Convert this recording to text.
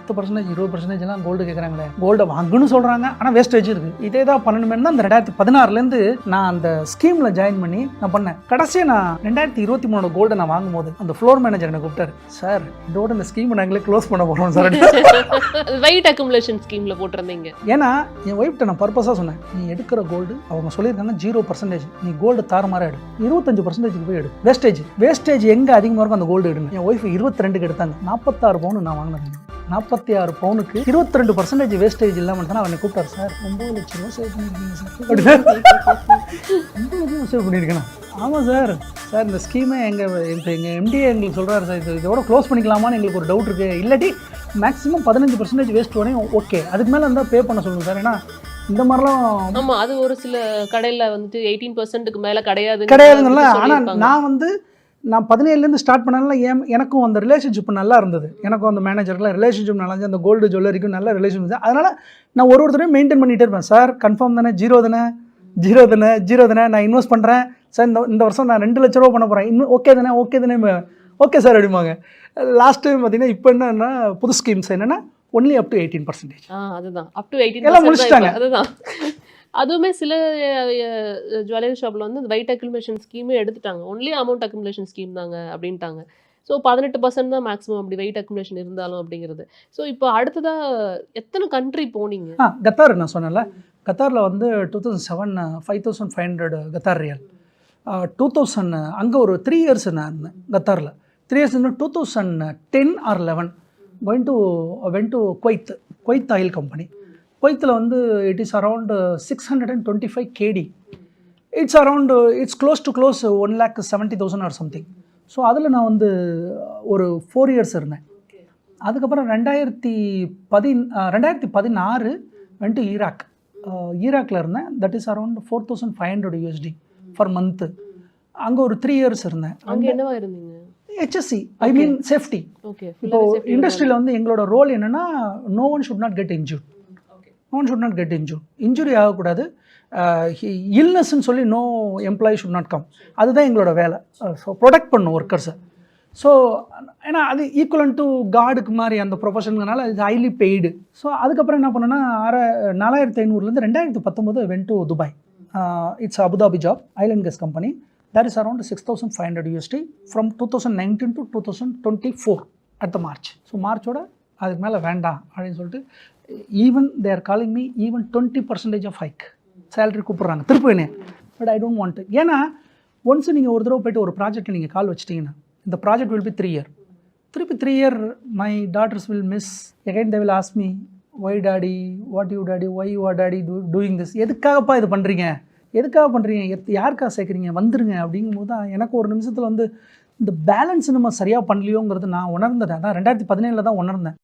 10% 20% gold கேட்குறாங்களே, கோல்டை வாங்குன்னு சொல்கிறாங்க, ஆனால் வேஸ்டேஜ் இருக்குது. இதே தான் பண்ணணுமேனு தான் அந்த 2016 நான் அந்த ஸ்கீமில் ஜாயின் பண்ணி நான் பண்ணேன். கடைசியாக நான் 2023 கோல்டை நான் வாங்கும்போது அந்த ஃப்ளோர் மேனேஜர் என்னை கூப்பிட்டாரு, சார் இதோட இந்த ஸ்கீமை நாங்களே க்ளோஸ் பண்ண போகிறோம் சார். வெயிட் அக்குமுலேஷன் ஸ்கீமில் போட்டிருந்தீங்க. ஏன்னா என் ஒய்ஃப்ட்ட நான் பர்பஸாக சொன்னேன், நீ எடுக்கிற கோல்டு அவங்க சொல்லியிருக்காங்க 0%, நீ கோல்டு தாறுமாறாக எடு, 25% போய் எடு, வேஸ்டேஜ் எங்கே அதிகமாக இருக்கும் அந்த கோல்டு எடுங்க. என் ஒய்ஃப் 22 எடுத்தாங்க. 46 பவுன் நான் வாங்கினேன். 46 பவுனுக்கு 22% வேஸ்டேஜ் இல்லாமல் தான் அவனை கூப்பிட்டாரு, சார் 9 லட்ச ரூபா சேவ் பண்ணியிருக்கீங்க சார். 9 லட்சம் சேவ் பண்ணியிருக்கேன். ஆமாம் சார், இந்த ஸ்கீமை எங்கள் எம்டிஏ எங்களுக்கு சொல்கிறாரு சார், இதோட க்ளோஸ் பண்ணிக்கலாமான்னு எங்களுக்கு ஒரு டவுட் இருக்குது, இல்லாட்டி மேக்ஸிமம் 15% வேஸ்ட் பண்ணி ஓகே, அதுக்கு மேலே இருந்தால் பே பண்ண சொல்லுங்கள் சார். ஏன்னா இந்த மாதிரிலாம் ஆமாம், அது ஒரு சில கடையில் வந்துட்டு 18%க்கு மேலே கிடையாதுங்களா. ஆனால் நான் 17 ஸ்டார்ட் பண்ணனால எனக்கும் அந்த ரிலேஷன்ஷிப் நல்லா இருந்தது. எனக்கும் அந்த மேனேஜருக்குலாம் ரிலேஷன்ஷிப் நல்லா இருந்துச்சு, அந்த கோல்டு ஜுவல்லரிக்கும் நல்ல ரிலேஷன் இருந்துச்சு. அதனால் நான் ஒருத்தரையும் மெயின்டைன் பண்ணிகிட்டே இருப்பேன். சார் கன்ஃபார்ம் தானே, ஜீரோ தானே, நான் இன்வெஸ்ட் பண்ணுறேன் சார், இந்த வருஷம் நான் 2 லட்ச ரூபா பண்ண போகிறேன், இன்னும் ஓகே தானே ஓகே சார் அப்படிம்பாங்க. லாஸ்ட் டைம் பார்த்தீங்கன்னா இப்போ என்னன்னா புது ஸ்கீம்ஸ் என்னென்னா ஒன்லி அப் டு 18%. அதுதான் அப் டு 18% எல்லாம் முடிச்சிட்டாங்க. அதுதான் அதுவுமே சில ஜுவல்லரி ஷாப்பில் வந்து வெயிட் அக்குமுலேஷன் ஸ்கீமே எடுத்துட்டாங்க, ஒன்லி அமௌண்ட் அக்குமுலேஷன் ஸ்கீம் தாங்க அப்படின்ட்டாங்க. ஸோ 18% தான் மேக்ஸிமம் அப்படி வெயிட் அக்குமுலேஷன் இருந்தாலும் அப்படிங்கிறது. ஸோ இப்போ அடுத்ததாக எத்தனை கண்ட்ரி போனீங்க? கத்தார் நான் சொன்னேன்ல, கத்தாரில் வந்து 2007 5500 கத்தார் ரியல். 2000 அங்கே ஒரு 3 இயர்ஸ் நான் இருந்தேன் கத்தாரில். 3 years 2010 or 11 went to Kuwait oil company. குவைத்தில் வந்து it is around 625 KD. It's close to 1,70,000 or something. So அதில் நான் வந்து ஒரு 4 இயர்ஸ் இருந்தேன். அதுக்கப்புறம் 2016 went to ஈராக்கில் இருந்தேன். That is around 4,500 USD for month. அங்கே ஒரு 3 இயர்ஸ் இருந்தேன். அங்கே என்னவா இருந்தீங்க? HSC, I mean safety. இப்போ இண்டஸ்ட்ரியில் வந்து எங்களோட ரோல் என்னென்னா, no one should not get injured. Injury ஆகக்கூடாது, இல்னஸ்ன்னு சொல்லி no employee should not come. அதுதான் எங்களோட வேலை. ஸோ ப்ரொடெக்ட் பண்ணும் ஒர்க்கர்ஸை. ஸோ ஏன்னா அது ஈக்குவலன் டு கார்டுக்கு மாதிரி அந்த ப்ரொஃபஷனுங்கனால இது ஹைலி பெய்டு. ஸோ அதுக்கப்புறம் என்ன பண்ணேன்னா 4500 2019 went to Dubai. It's Abu Dhabi job, island gas company. That is around 6,500 USD from 2019 to 2024 at the March. So மார்ச்சோட அதுக்கு மேலே வேண்டாம் அப்படின்னு சொல்லிட்டு even they are calling me even 20% of hike salary கூப்பிட்றாங்க திருப்பி என்ன. But I don't want. ஏன்னா ஒன்ஸ் நீங்கள் ஒரு தடவை போய்ட்டு ஒரு ப்ராஜெக்ட்டில் நீங்கள் கால் வச்சிட்டிங்கன்னா இந்த ப்ராஜெக்ட் வில் பி 3 year. திருப்பி 3 year my daughters will miss again. They will ask me, why daddy, what you daddy, why you are daddy doing this, எதுக்காகப்பா இது பண்ணுறீங்க, யாருக்காக சேர்க்குறீங்க, வந்துருங்க அப்படிங்கும்போது தான் எனக்கு ஒரு நிமிஷத்தில் வந்து இந்த பேலன்ஸ் நம்ம சரியாக பண்ணலையோங்கிறது நான் உணர்ந்தேன். அதான் 2017 தான் உணர்ந்தேன்.